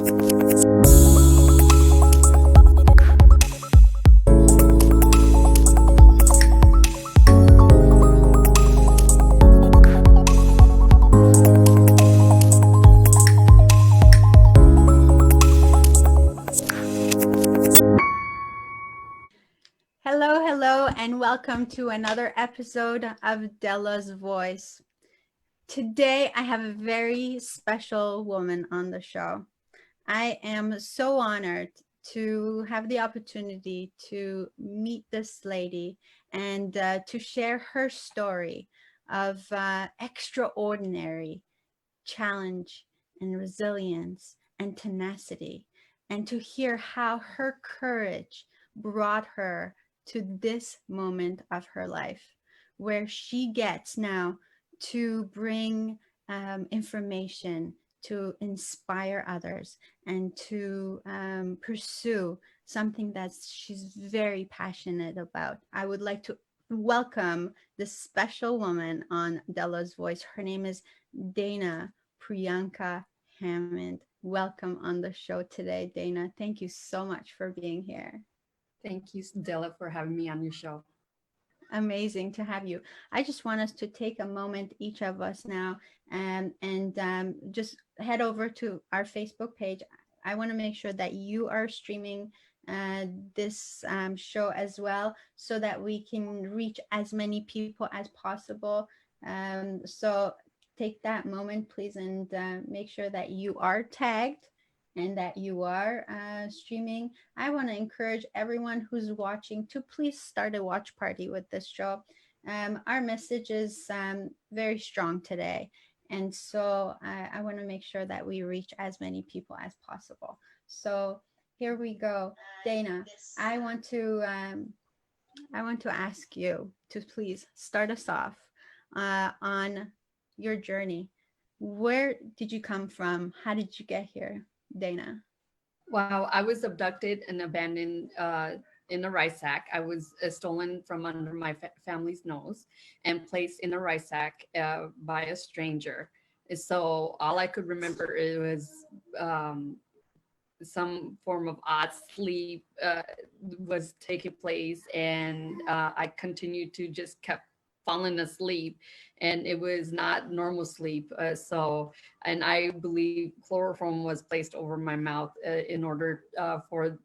Hello, hello, and welcome to another episode of Dela's Voice. Today, I have a very special woman on the show. I am so honored to have the opportunity to meet this lady and to share her story of extraordinary challenge and resilience and tenacity, and to hear how her courage brought her to this moment of her life where she gets now to bring information to inspire others and to pursue something that she's very passionate about. I would like to welcome this special woman on Dela's Voice. Her name is Dana Priyanka Hammond. Welcome on the show today, Dana. Thank you so much for being here. Thank you, Dela, for having me on your show. Amazing to have you. I just want us to take a moment, each of us now, and just head over to our Facebook page. I want to make sure that you are streaming this show as well, so that we can reach as many people as possible. So take that moment, please, and make sure that you are tagged and that you are streaming. I want to encourage everyone who's watching to please start a watch party with this show. Our message is very strong today. And so I want to make sure that we reach as many people as possible. So here we go. Dana, I want to ask you to please start us off on your journey. Where did you come from? How did you get here, Dana? Wow, I was abducted and abandoned in a rice sack. I was stolen from under my family's nose and placed in a rice sack by a stranger. So all I could remember it was some form of odd sleep was taking place, and I continued to just kept falling asleep, and it was not normal sleep. And I believe chloroform was placed over my mouth in order for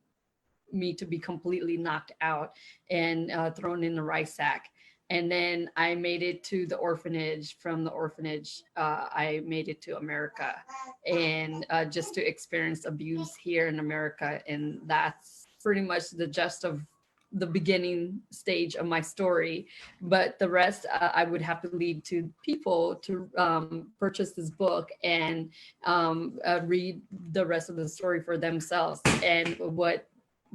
me to be completely knocked out and thrown in the rice sack. And then I made it to the orphanage. From the orphanage, I made it to America, and just to experience abuse here in America. And that's pretty much the gist of the beginning stage of my story. But the rest, I would have to leave to people to purchase this book and read the rest of the story for themselves and what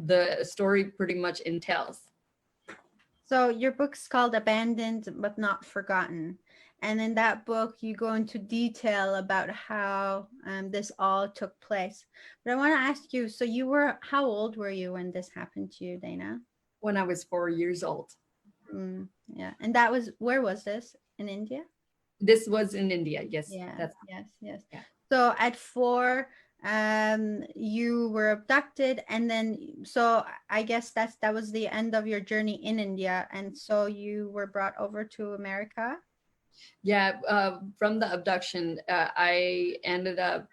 the story pretty much entails. So your book's called Abandoned but Not Forgotten. And in that book, you go into detail about how this all took place. But I want to ask you, so how old were you when this happened to you, Dana? When I was 4 years old. Yeah. And where was this? In India? This was in India. Yes. Yeah. Yes. Yeah. So at 4, you were abducted, and then so I guess that was the end of your journey in India, and so you were brought over to America. Yeah, from the abduction, I ended up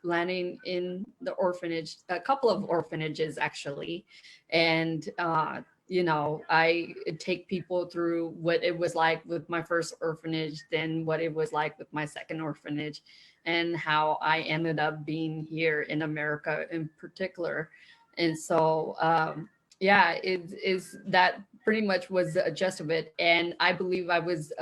landing in the orphanage, a couple of orphanages actually, and I take people through what it was like with my first orphanage, then what it was like with my second orphanage, and how I ended up being here in America in particular. And so yeah, it is that pretty much was the gist of it. And I believe I was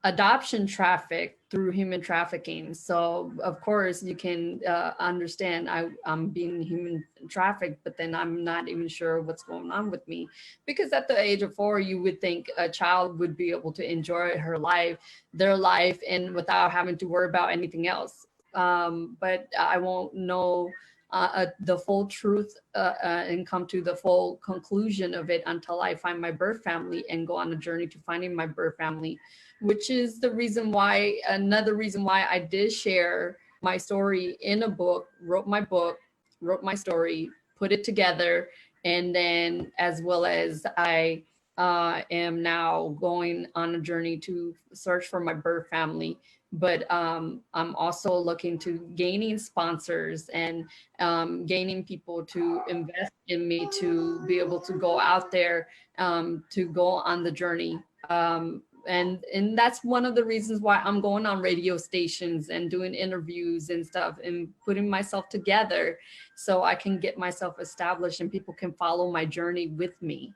adoption trafficked through human trafficking. So of course you can understand I'm being human trafficked, but then I'm not even sure what's going on with me, because at the age of 4, you would think a child would be able to enjoy their life, and without having to worry about anything else. But I won't know the full truth and come to the full conclusion of it until I find my birth family and go on a journey to finding my birth family, which is the reason why, another reason why I did share my story in a book, wrote my story, put it together, and then as well as I am now going on a journey to search for my birth family. But I'm also looking to gaining sponsors and gaining people to invest in me to be able to go out there to go on the journey. And that's one of the reasons why I'm going on radio stations and doing interviews and stuff and putting myself together so I can get myself established and people can follow my journey with me.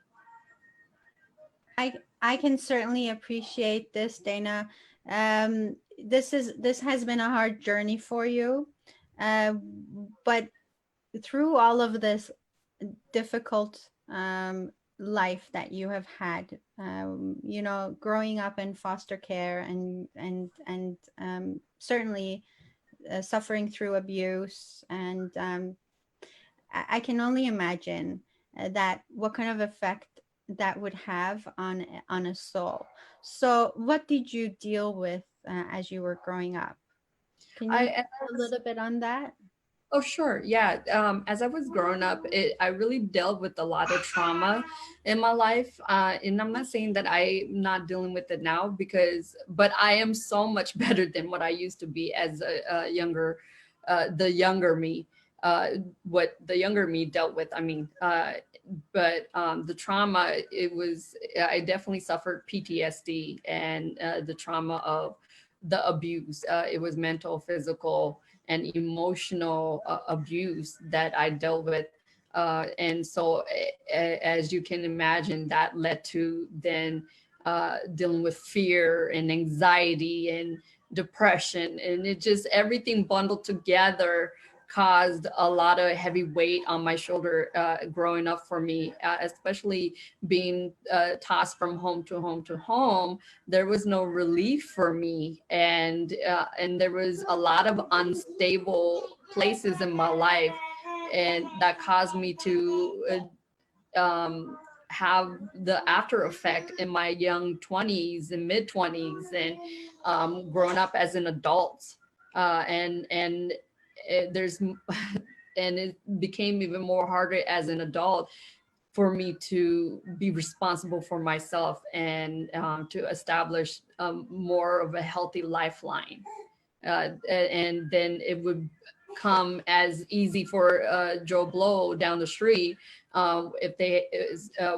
I can certainly appreciate this, Dana. This has been a hard journey for you, uh, but through all of this difficult life that you have had, growing up in foster care and certainly suffering through abuse, and I can only imagine that what kind of effect that would have on a soul. So, what did you deal with as you were growing up? Can you I a little bit on that? Oh, sure. Yeah. As I was growing up, I really dealt with a lot of trauma in my life. And I'm not saying that I'm not dealing with it now but I am so much better than what I used to be as a younger, the younger me, uh, what the younger me dealt with. But the trauma, I definitely suffered PTSD and the trauma of the abuse. It was mental, physical, and emotional abuse that I dealt with. And so, as you can imagine, that led to then dealing with fear and anxiety and depression. And it just everything bundled together caused a lot of heavy weight on my shoulder growing up for me, especially being tossed from home to home to home. There was no relief for me, and there was a lot of unstable places in my life, and that caused me to have the after effect in my young 20s and mid 20s, and growing up as an adult, and there's and it became even more harder as an adult for me to be responsible for myself and to establish more of a healthy lifeline. And then it would come as easy for Joe Blow down the street if they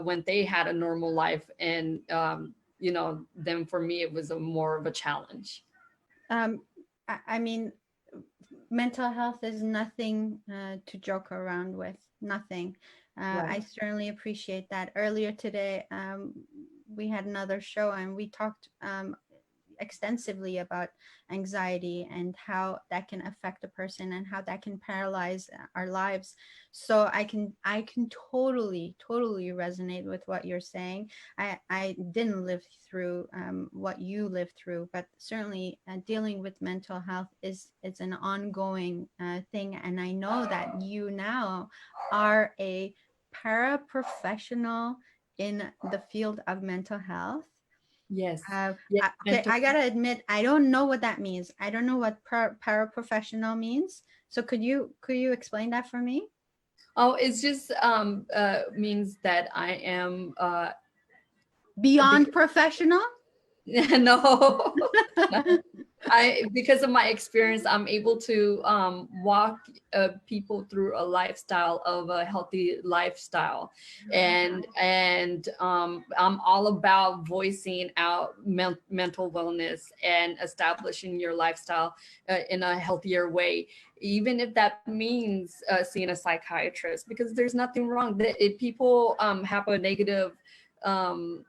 when they had a normal life, and then for me it was a more of a challenge. Um, I mean, mental health is nothing to joke around with. Nothing. Right. I certainly appreciate that. Earlier today, we had another show and we talked extensively about anxiety and how that can affect a person and how that can paralyze our lives. So I can totally resonate with what you're saying. I didn't live through what you lived through, but certainly dealing with mental health is it's an ongoing thing, and I know that you now are a paraprofessional in the field of mental health. Yes. Yeah. Okay, I gotta admit, I don't know what that means. I don't know what paraprofessional means. So could you explain that for me? Oh, it's just means that I am Beyond professional? no. I because of my experience, I'm able to walk people through a lifestyle of a healthy lifestyle, and I'm all about voicing out mental wellness and establishing your lifestyle in a healthier way, even if that means seeing a psychiatrist, because there's nothing wrong that if people have a negative um,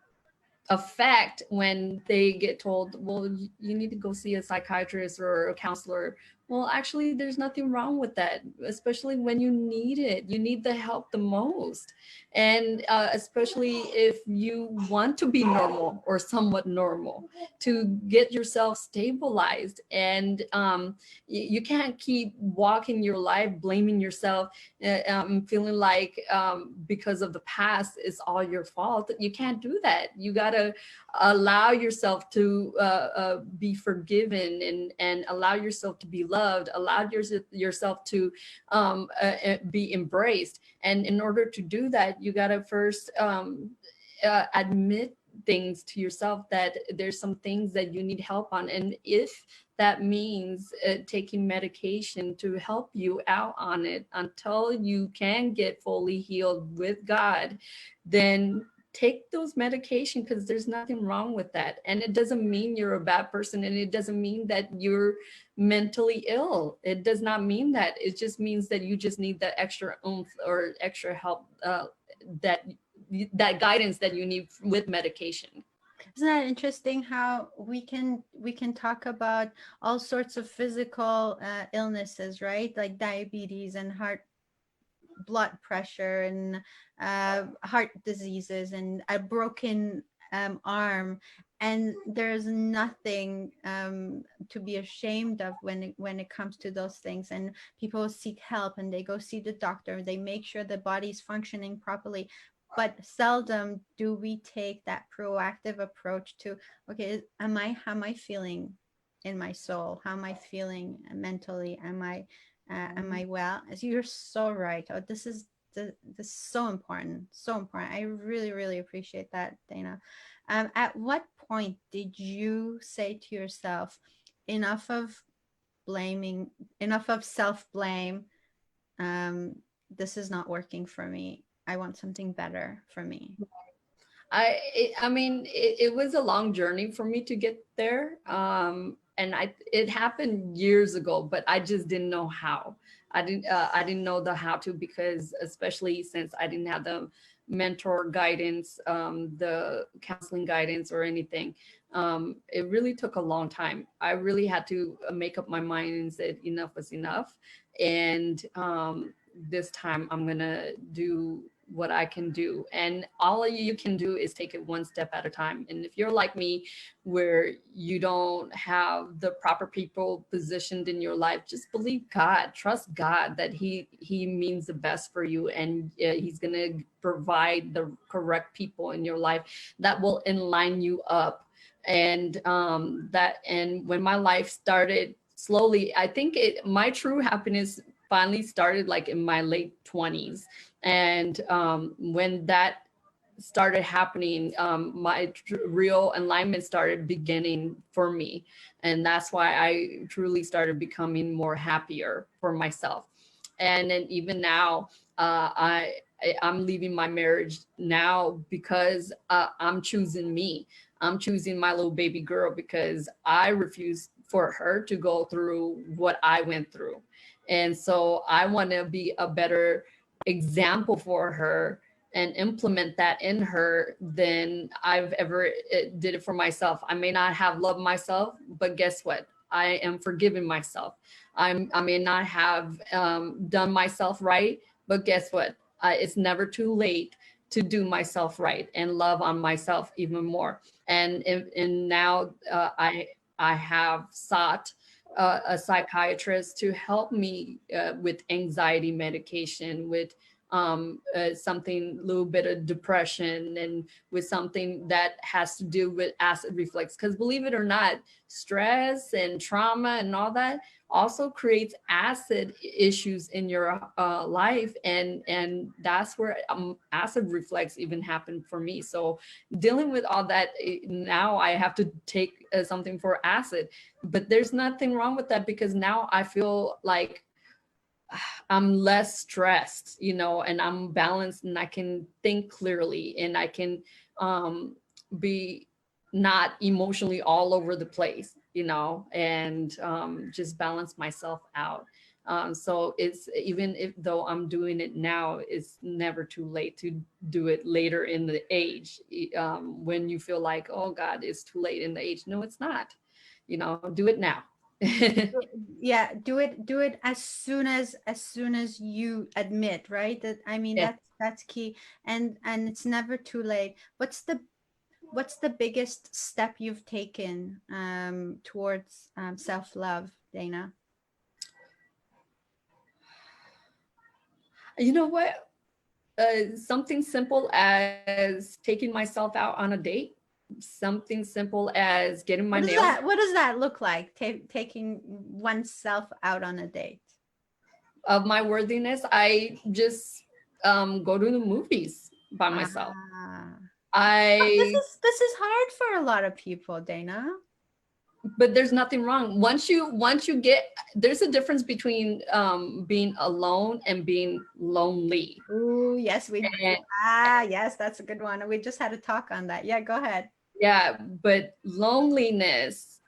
effect when they get told, well, you need to go see a psychiatrist or a counselor. Well, actually, there's nothing wrong with that, especially when you need it. You need the help the most. And especially if you want to be normal or somewhat normal, to get yourself stabilized. And you can't keep walking your life blaming yourself, feeling like because of the past is all your fault. You can't do that. You gotta allow yourself to be forgiven, and allow yourself to be loved, allow yourself to be embraced. And in order to do that, you gotta first admit things to yourself, that there's some things that you need help on. And if that means taking medication to help you out on it until you can get fully healed with God, then take those medication, because there's nothing wrong with that. And it doesn't mean you're a bad person, and it doesn't mean that you're mentally ill. It does not mean that. It just means that you just need that extra oomph or extra help, that that guidance that you need with medication. Isn't that interesting how we can talk about all sorts of physical illnesses, right? Like diabetes and heart blood pressure and heart diseases and a broken arm, and there's nothing to be ashamed of when it comes to those things. And people seek help and they go see the doctor. They make sure the body's functioning properly, but seldom do we take that proactive approach to, okay, how am I feeling in my soul? How am I feeling mentally? Am I well? As you're so right. Oh, this is so important, so important. I really, really appreciate that, Dana. At what point did you say to yourself, enough of blaming, enough of self-blame? This is not working for me. I want something better for me. I mean, it was a long journey for me to get there. And it happened years ago, but I just didn't know how. I didn't know the how to, because especially since I didn't have the mentor guidance, the counseling guidance or anything. It really took a long time. I really had to make up my mind and said enough was enough. And this time I'm gonna do what I can do. And all you can do is take it one step at a time. And if you're like me, where you don't have the proper people positioned in your life, just believe God, trust God that He means the best for you, and He's gonna provide the correct people in your life that will align you up. And and when my life started slowly, I think my true happiness finally started like in my late 20s. And when that started happening, my real alignment started beginning for me. And that's why I truly started becoming more happier for myself. And then even now, I'm leaving my marriage now because I'm choosing me. I'm choosing my little baby girl, because I refuse for her to go through what I went through. And so I want to be a better example for her and implement that in her than I've ever did it for myself. I may not have loved myself, but guess what? I am forgiving myself. I may not have done myself right, but guess what? It's never too late to do myself right and love on myself even more. And now I have sought a psychiatrist to help me with anxiety medication, with something, a little bit of depression, and with something that has to do with acid reflux. Because believe it or not, stress and trauma and all that also creates acid issues in your life, and that's where acid reflux even happened for me. So dealing with all that, now I have to take something for acid, but there's nothing wrong with that, because now I feel like I'm less stressed, and I'm balanced, and I can think clearly, and I can be not emotionally all over the place, and just balance myself out. So it's, even if though I'm doing it now, it's never too late to do it later in the age. When you feel like, oh God, it's too late in the age. No, it's not. Do it now. Yeah, do it as soon as you admit, right? That, I mean, Yeah. that's key. And it's never too late. What's the biggest step you've taken towards self-love, Dana? You know what? Something simple as taking myself out on a date, something simple as getting my What does nails. that look like? Taking oneself out on a date? Of my worthiness, I just go to the movies by myself. Ah. Oh, this I is this is hard for a lot of people, Dana. But there's nothing wrong once you get, there's a difference between being alone and being lonely. Oh, yes, And yes, that's a good one. We just had a talk on that. Yeah, go ahead. yeah, but loneliness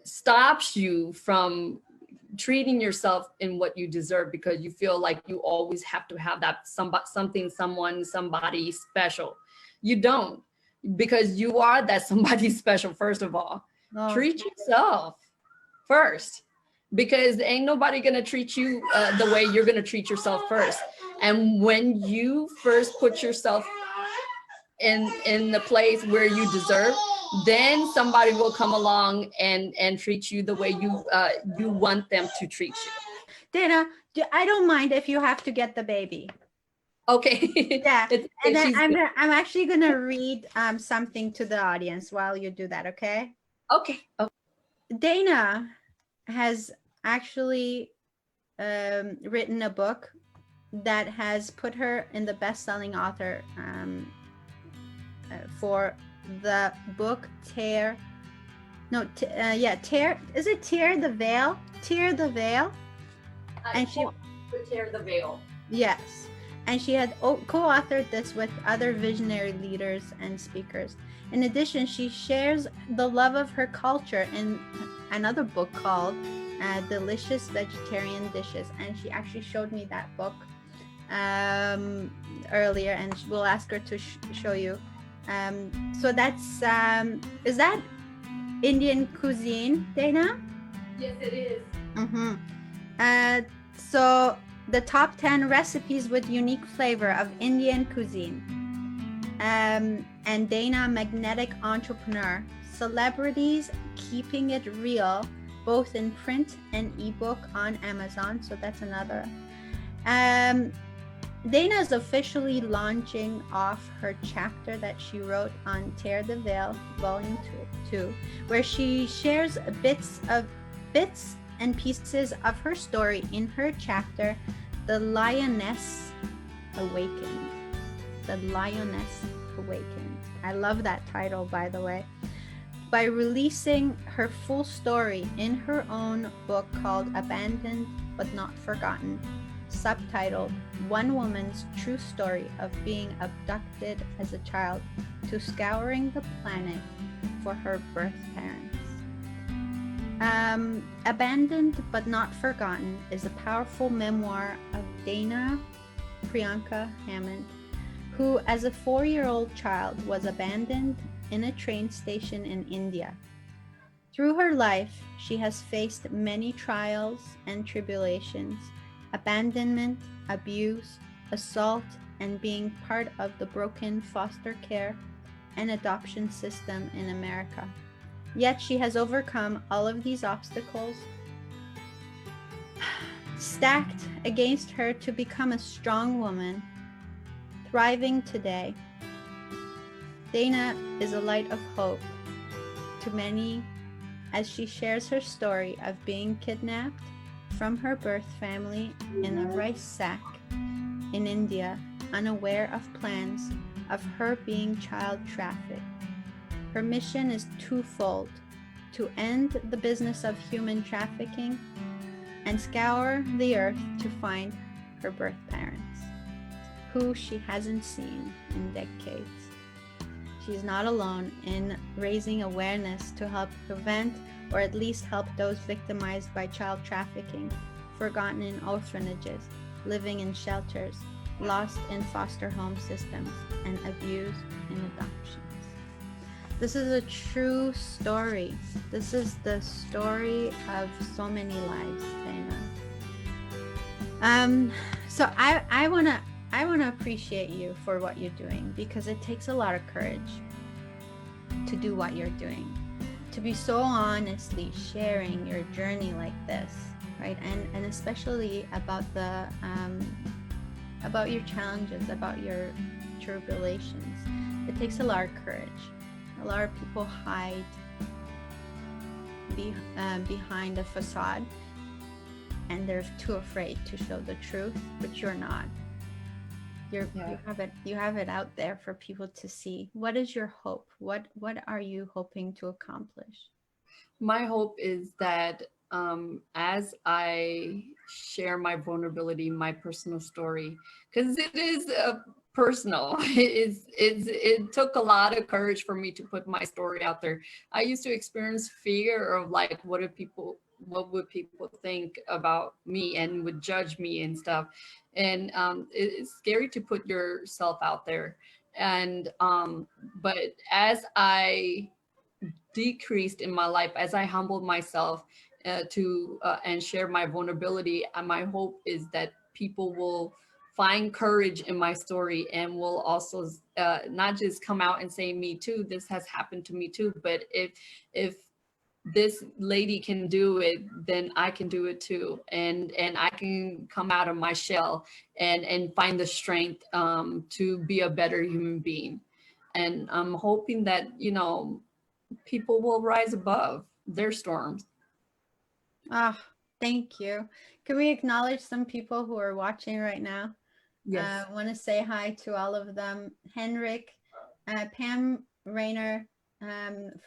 stops you from treating yourself in what you deserve, because you feel like you always have to have that something, someone, somebody special. You don't, because you are that somebody special. First of all, Oh, treat yourself first, because ain't nobody gonna treat you the way you're gonna treat yourself first. And when you first put yourself in the place where you deserve, then somebody will come along and treat you the way you want them to treat you. Dana, I don't mind if you have to get the baby. Okay. Yeah, It's and okay, then she's I'm actually gonna read something to the audience while you do that. Okay. okay. Okay. Dana has actually written a book that has put her in the best-selling author for the book Tear. No, yeah, Tear. Is it Tear the Veil? Tear the Veil. And she, tear the veil. yes, and she had co-authored this with other visionary leaders and speakers. In addition, she shares the love of her culture in another book called Delicious Vegetarian Dishes. And she actually showed me that book earlier, and we'll ask her to show you. So that's, is that Indian cuisine, Dana? Yes, it is. Mm-hmm. So the top 10 recipes with unique flavor of Indian cuisine. And Dana, magnetic entrepreneur, celebrities keeping it real, both in print and ebook on Amazon. So that's another. Dana is officially launching off her chapter that she wrote on Tear the Veil, Volume 2, where she shares bits and pieces of her story in her chapter, The Lioness Awakened. The Lioness Awakened. I love that title, by the way. By releasing her full story in her own book called Abandoned But Not Forgotten, subtitled One Woman's True Story of Being Abducted as a Child to Scouring the Planet for Her Birth Parents. Abandoned But Not Forgotten is a powerful memoir of Dana Priyanka Hammond, who as a 4-year-old child was abandoned in a train station in India. Through her life, she has faced many trials and tribulations, abandonment, abuse, assault, and being part of the broken foster care and adoption system in America. Yet she has overcome all of these obstacles, stacked against her to become a strong woman, thriving today. Dana is a light of hope to many as she shares her story of being kidnapped from her birth family in a rice sack in India, unaware of plans of her being child trafficked. Her mission is twofold: to end the business of human trafficking and scour the earth to find her birth parents, who she hasn't seen in decades. She's not alone in raising awareness to help prevent or at least help those victimized by child trafficking forgotten in orphanages, living in shelters, lost in foster home systems, and abused in adoptions. This is a true story. This is the story of so many lives, Dana. So I wanna appreciate you for what you're doing, because it takes a lot of courage to do what you're doing, to be so honestly sharing your journey like this, right? And especially about your challenges, about your tribulations. It takes a lot of courage. A lot of people hide behind a facade, and they're too afraid to show the truth. But you're not. Yeah. You have it out there for people to see. What is your hope? What are you hoping to accomplish? My hope is that as I share my vulnerability, my personal story, because it is personal, it took a lot of courage for me to put my story out there. I used to experience fear of like, what would people think about me and would judge me and stuff, and it's scary to put yourself out there. And but as I decreased in my life, as I humbled myself to and share my vulnerability, and my hope is that people will find courage in my story and will also not just come out and say me too, this has happened to me too, but if this lady can do it, then I can do it too, and I can come out of my shell and find the strength to be a better human being. And I'm hoping that, people will rise above their storms. Ah, thank you. Can we acknowledge some people who are watching right now? Yes. I want to say hi to all of them. Henrik, Pam Rayner,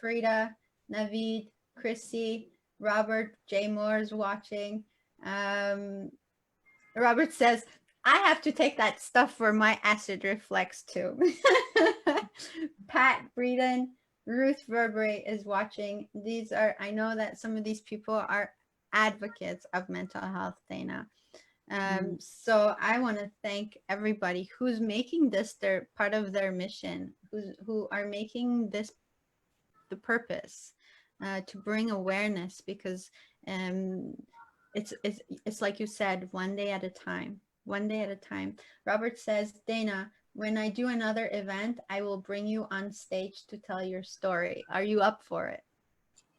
Frida, Navid, Chrissy, Robert J. Moore is watching. Um, Robert says, I have to take that stuff for my acid reflex too. Pat Breeden, Ruth Verberay is watching. I know that some of these people are advocates of mental health, Dana. Mm. So I want to thank everybody who's making this their part of their mission, who are making this the purpose, to bring awareness, because um, it's like you said, one day at a time, one day at a time. Robert says, Dana, when I do another event, I will bring you on stage to tell your story. Are you up for it?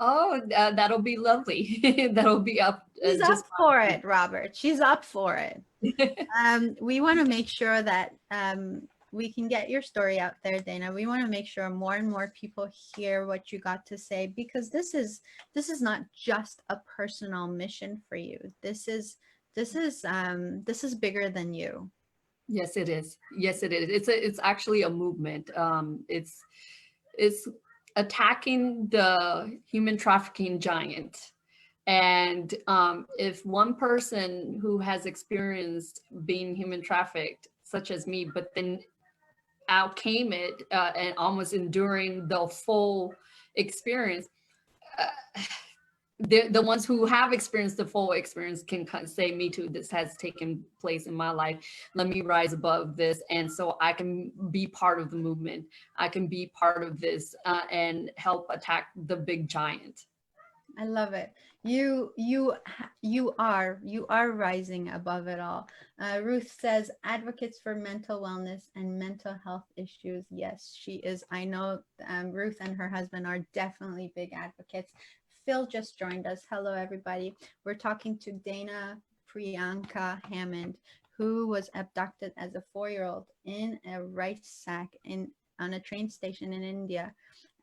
Oh, that'll be lovely. That'll be up She's up just for it, Robert. She's up for it. fine. We want to make sure that we can get your story out there, Dana. We want to make sure more and more people hear what you got to say, because this is not just a personal mission for you. This is bigger than you. Yes, it is. Yes, it is. It's actually a movement. It's attacking the human trafficking giant. And if one person who has experienced being human trafficked, such as me, but then outcame it and almost enduring the full experience, uh, the ones who have experienced the full experience can say, me too, this has taken place in my life, let me rise above this, and so I can be part of the movement, I can be part of this and help attack the big giant. I love it. You are rising above it all. Ruth says, advocates for mental wellness and mental health issues. Yes, she is. I know Ruth and her husband are definitely big advocates. Phil just joined us. Hello, everybody. We're talking to Dana Priyanka Hammond, who was abducted as a 4-year-old in a rice sack on a train station in India,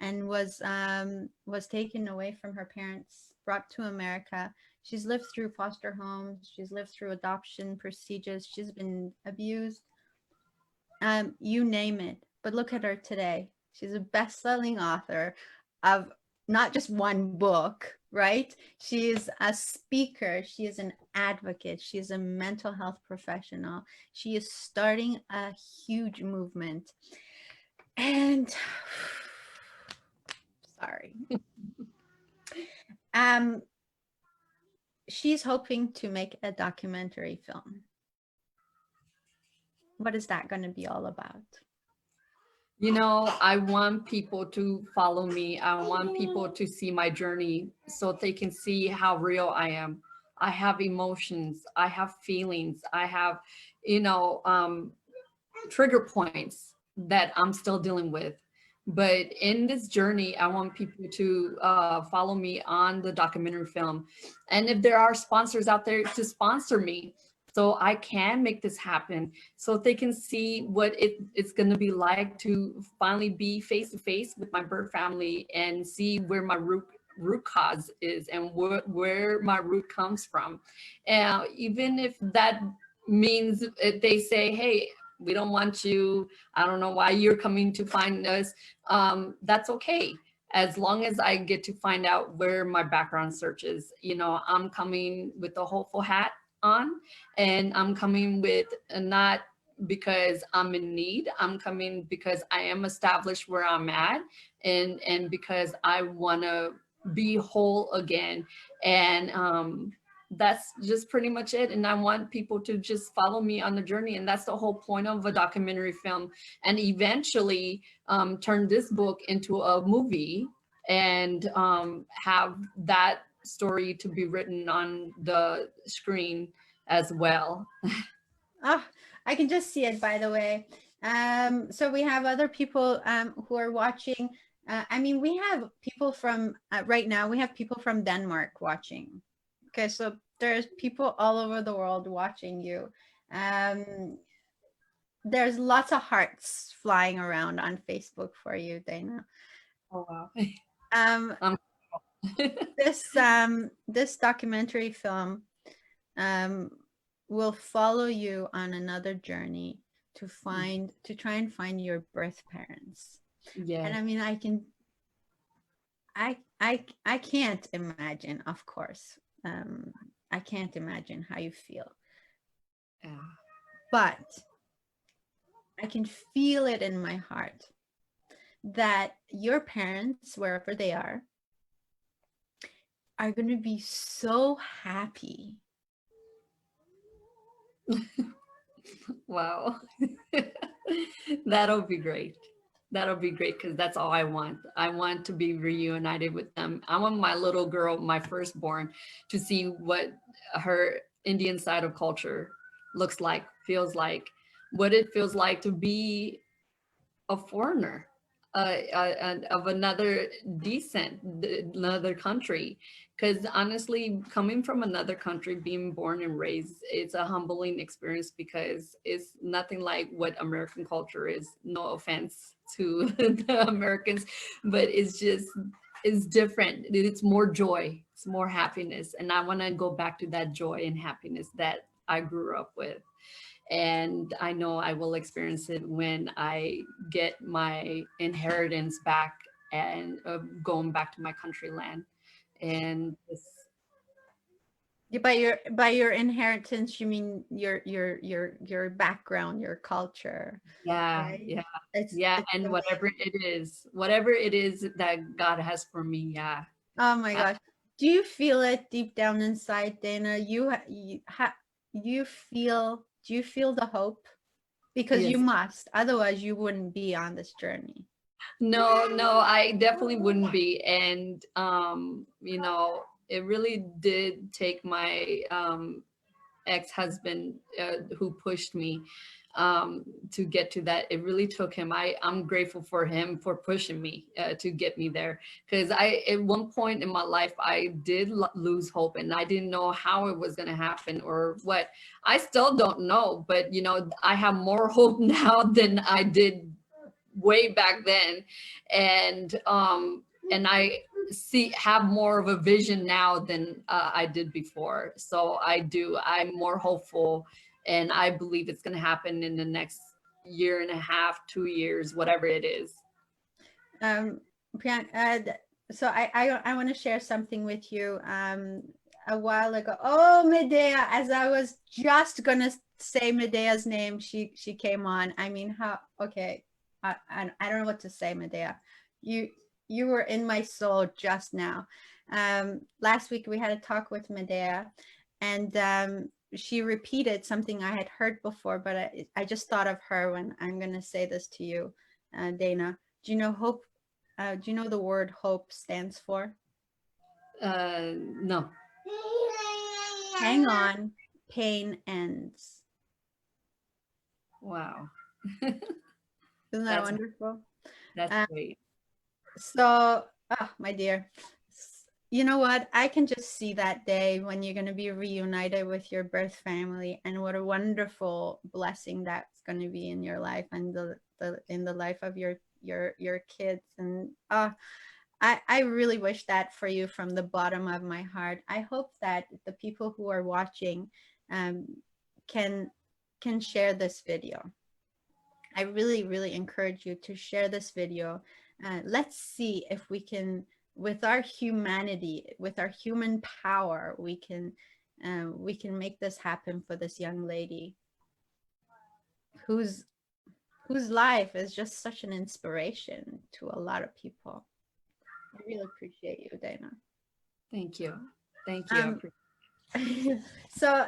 and was taken away from her parents, brought to America. She's lived through foster homes. She's lived through adoption procedures. She's been abused. You name it. But look at her today. She's a best-selling author of not just one book, right? She is a speaker. She is an advocate. She is a mental health professional. She is starting a huge movement. And sorry. Um, she's hoping to make a documentary film. What is that going to be all about? You know, I want people to follow me. I want people to see my journey so they can see how real I am. I have emotions, I have feelings, I have, you know, trigger points that I'm still dealing with. But in this journey, I want people to follow me on the documentary film. And if there are sponsors out there to sponsor me, so I can make this happen, so they can see what it's going to be like to finally be face to face with my birth family and see where my root cause is and where my root comes from. And even if that means if they say, hey, we don't want you, I don't know why you're coming to find us, that's okay, as long as I get to find out where my background search is. You know, I'm coming with a hopeful hat on, and I'm coming with not because I'm in need. I'm coming because I am established where I'm at, and because I want to be whole again. And that's just pretty much it. And I want people to just follow me on the journey. And that's the whole point of a documentary film. And eventually turn this book into a movie, and have that story to be written on the screen as well. Oh, I can just see it, by the way. So we have other people who are watching. I mean, we have people from, right now, we have people from Denmark watching. Okay, so there's people all over the world watching you. There's lots of hearts flying around on Facebook for you, Dana. Oh, wow. Um, Um, this documentary film will follow you on another journey to try and find your birth parents. yeah. And I mean, I can't imagine, of course. I can't imagine how you feel, Yeah. but I can feel it in my heart that your parents, wherever they are going to be so happy. Wow. That'll be great. That'll be great, because that's all I want. I want to be reunited with them. I want my little girl, my firstborn, to see what her Indian side of culture looks like, feels like, what it feels like to be a foreigner, of another descent, another country. Because honestly, coming from another country, being born and raised, it's a humbling experience, because it's nothing like what American culture is. No offense to the Americans, but it's different. It's more joy, it's more happiness, and I want to go back to that joy and happiness that I grew up with. And I know I will experience it when I get my inheritance back, and going back to my country land. And By your inheritance, you mean your background, your culture, yeah, right? yeah, It's yeah, it's and the way. whatever it is that God has for me, yeah. Oh my I, gosh. Do you feel it deep down inside, Dana? Do you feel the hope? Because you yes. must, otherwise you wouldn't be on this journey. No, no, I definitely wouldn't be. And you know, it really did take my ex-husband, who pushed me to get to that. It really took him. I'm grateful for him for pushing me to get me there, because I at one point in my life I did lose hope, and I didn't know how it was going to happen or what. I still don't know, but you know, I have more hope now than I did way back then. And I see have more of a vision now than I did before. So I'm more hopeful, and I believe it's going to happen in the next year and a half, 2 years, whatever it is. Um, so I want to share something with you. A while ago, oh, Medea, as I was just gonna say Medea's name, she came on. I mean, how? Okay, I don't know what to say, Medea. You you were in my soul just now. Last week we had a talk with Medea, and she repeated something I had heard before, but I just thought of her when I'm going to say this to you, Dana. Do you know hope? Do you know the word hope stands for? No. Hang on, pain ends. Wow. Isn't that That's wonderful? that's Uh, great. so, oh, my dear, you know what? I can just see that day when you're going to be reunited with your birth family, and what a wonderful blessing that's going to be in your life and the in the life of your kids. And I really wish that for you from the bottom of my heart. I hope that the people who are watching um, can can share this video. I really, really encourage you to share this video. Let's see if with our humanity, with our human power, we can make this happen for this young lady whose whose life is just such an inspiration to a lot of people. I really appreciate you, Dana. Thank you. Thank you. Um, so,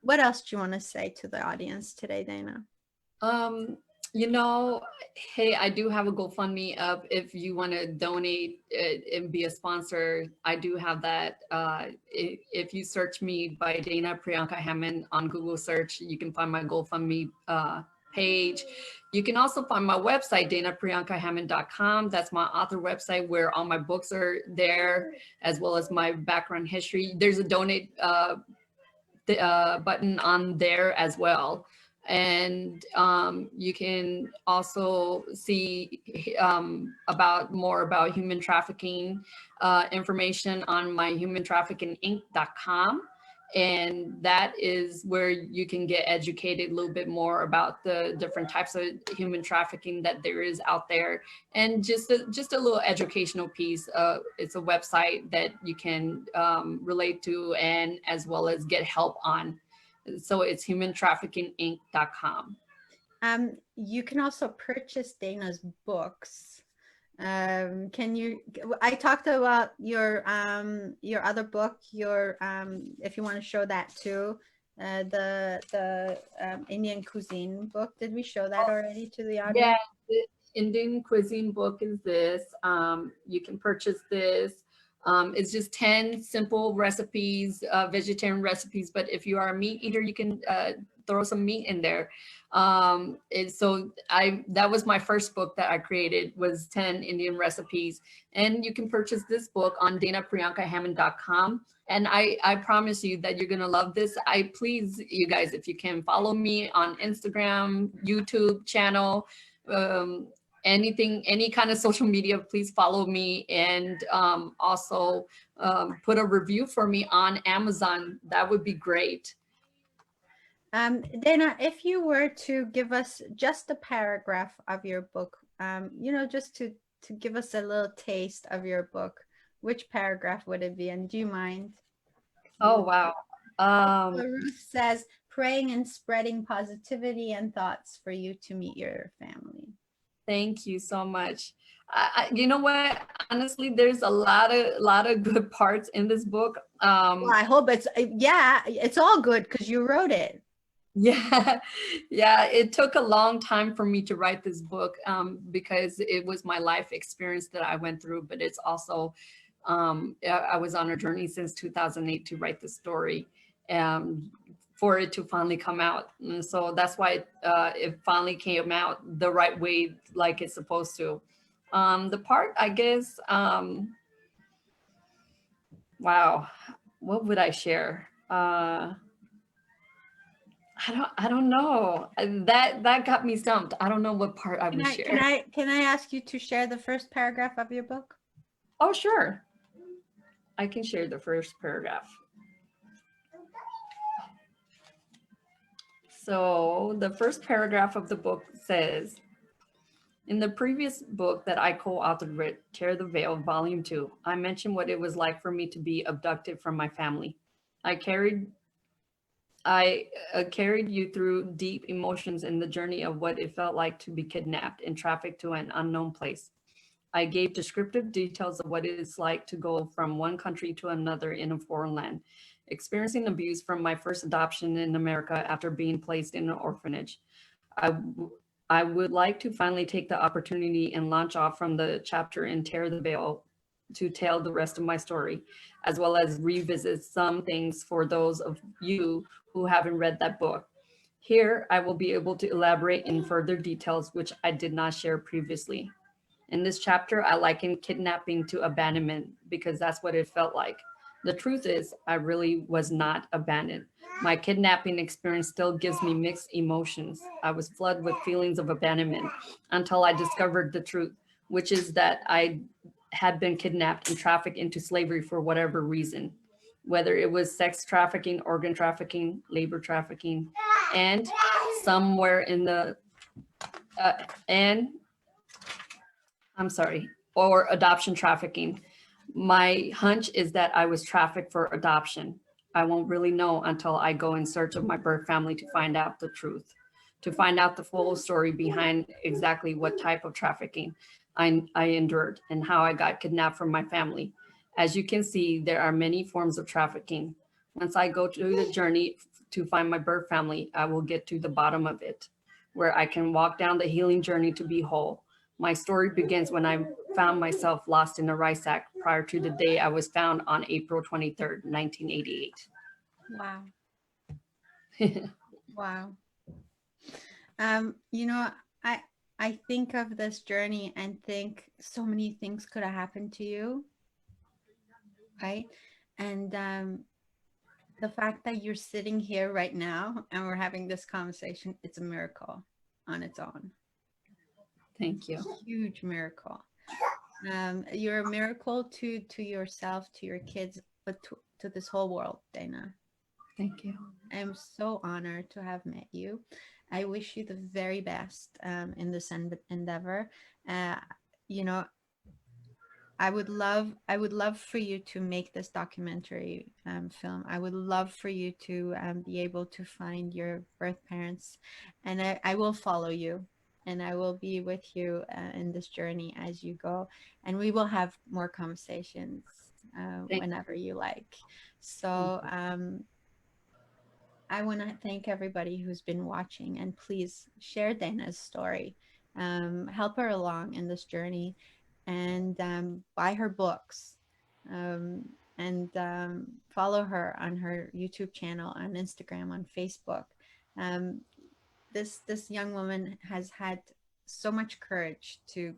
what else do you want to say to the audience today, Dana? Um, you know, hey, I do have a GoFundMe up if you want to donate and be a sponsor. I do have that. If you search me by Dana Priyanka Hammond on Google search, you can find my GoFundMe page. You can also find my website, danapriyankahammond.com. That's my author website where all my books are there, as well as my background history. There's a donate button on there as well. And you can also see about more about human trafficking information on my humantraffickinginc.com. And that is where you can get educated a little bit more about the different types of human trafficking that there is out there, and just a little educational piece. It's a website that you can relate to, and as well as get help on. So it's humantraffickinginc.com. You can also purchase Dana's books. Can you? I talked about your other book. Your if you want to show that too, the Indian cuisine book. Did we show that already to the Yeah, audience? the Indian cuisine book is this. You can purchase this. It's just 10 simple recipes, vegetarian recipes. But if you are a meat eater, you can throw some meat in there. So that was my first book that I created, was 10 Indian recipes. And you can purchase this book on danapriyankahammond.com. And I promise you that you're gonna love this. I please you guys, if you can follow me on Instagram, YouTube channel, um, anything, any kind of social media, please follow me. And also put a review for me on Amazon. That would be great. Dana, if you were to give us just a paragraph of your book, just to give us a little taste of your book, which paragraph would it be? And do you mind? Oh, wow. Ruth says, praying and spreading positivity and thoughts for you to meet your family. Thank you so much. You know what? Honestly, there's a lot of good parts in this book. Well, I hope it's all good because you wrote it. Yeah, yeah. It took a long time for me to write this book because it was my life experience that I went through. But it's also I was on a journey since 2008 to write the story. Um, for it to finally come out. And so that's why it finally came out the right way, like it's supposed to. The part, I guess, wow, what would I share? I don't know. That got me stumped. I don't know what part I would share. Can I ask you to share the first paragraph of your book? Oh, sure. I can share the first paragraph. So the first paragraph of the book says, in the previous book that I co-authored with Tear the Veil, Volume 2, I mentioned what it was like for me to be abducted from my family. I carried you through deep emotions in the journey of what it felt like to be kidnapped and trafficked to an unknown place. I gave descriptive details of what it is like to go from one country to another in a foreign land, experiencing abuse from my first adoption in America after being placed in an orphanage. I would like to finally take the opportunity and launch off from the chapter and tear the veil to tell the rest of my story, as well as revisit some things for those of you who haven't read that book. Here, I will be able to elaborate in further details which I did not share previously. In this chapter, I liken kidnapping to abandonment because that's what it felt like. The truth is, I really was not abandoned. My kidnapping experience still gives me mixed emotions. I was flooded with feelings of abandonment until I discovered the truth, which is that I had been kidnapped and trafficked into slavery for whatever reason, whether it was sex trafficking, organ trafficking, labor trafficking, and somewhere in the uh, and I'm sorry, or adoption trafficking. My hunch is that I was trafficked for adoption. I won't really know until I go in search of my birth family to find out the truth, to find out the full story behind exactly what type of trafficking I endured and how I got kidnapped from my family. As you can see, there are many forms of trafficking. Once I go through the journey to find my birth family, I will get to the bottom of it, where I can walk down the healing journey to be whole. My story begins when I found myself lost in a rice sack prior to the day I was found on April 23rd, Wow. 1988. Wow. You know, I I think of this journey and think so many things could have happened to you, right? And the fact that you're sitting here right now and we're having this conversation, it's a miracle on its own. Thank you. Huge miracle. You're a miracle to yourself, to your kids, but to this whole world, Dana. Thank you. I'm so honored to have met you. I wish you the very best in this endeavor. Uh, you know, I would love for you to make this documentary film. I would love for you to be able to find your birth parents, and I will follow you, and I will be with you in this journey as you go, and we will have more conversations Thank, whenever you like. thank So you. I want to thank everybody who's been watching, and please share Dana's story. Help her along in this journey, and buy her books, um, and follow her on her YouTube channel, on Instagram, on Facebook. Um, this young woman has had so much courage to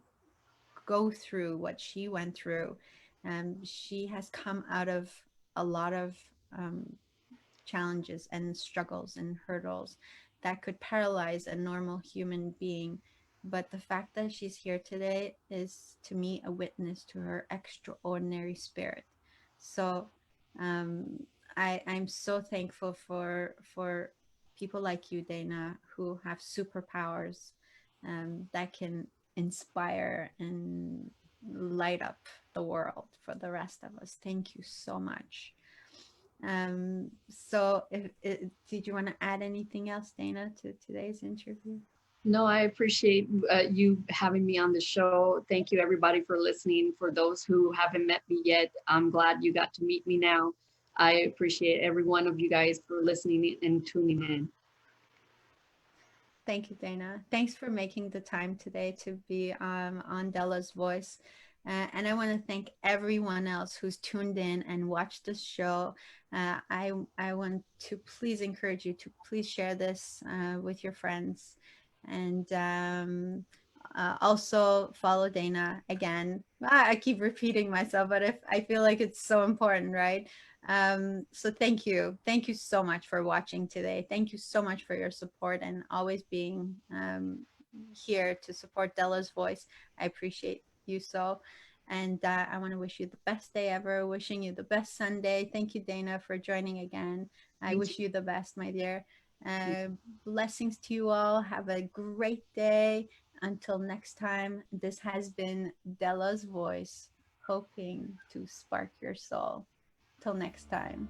go through what she went through. She has come out of a lot of um, challenges and struggles and hurdles that could paralyze a normal human being. But the fact that she's here today is, to me, a witness to her extraordinary spirit. So I'm so thankful for people like you, Dana, who have superpowers that can inspire and light up the world for the rest of us. Thank you so much. So did you want to add anything else, Dana, to today's interview? No, I appreciate you having me on the show. Thank you, everybody, for listening. For those who haven't met me yet, I'm glad you got to meet me now. I appreciate every one of you guys for listening and tuning in. Thank you, Dana. Thanks for making the time today to be on Della's Voice. And I want to thank everyone else who's tuned in and watched this show. I want to please encourage you to please share this with your friends. And also follow Dana again. I keep repeating myself, but if I feel like it's so important, right? So thank you so much for watching today. Thank you so much for your support and always being here to support Della's Voice. I appreciate you so. And I want to wish you the best day ever, wishing you the best Sunday. Thank you, Dana, for joining again. I You too. wish you the best, my dear. uh, Blessings to you all. Have a great day. Until next time, this has been Della's Voice, hoping to spark your soul. Till next time.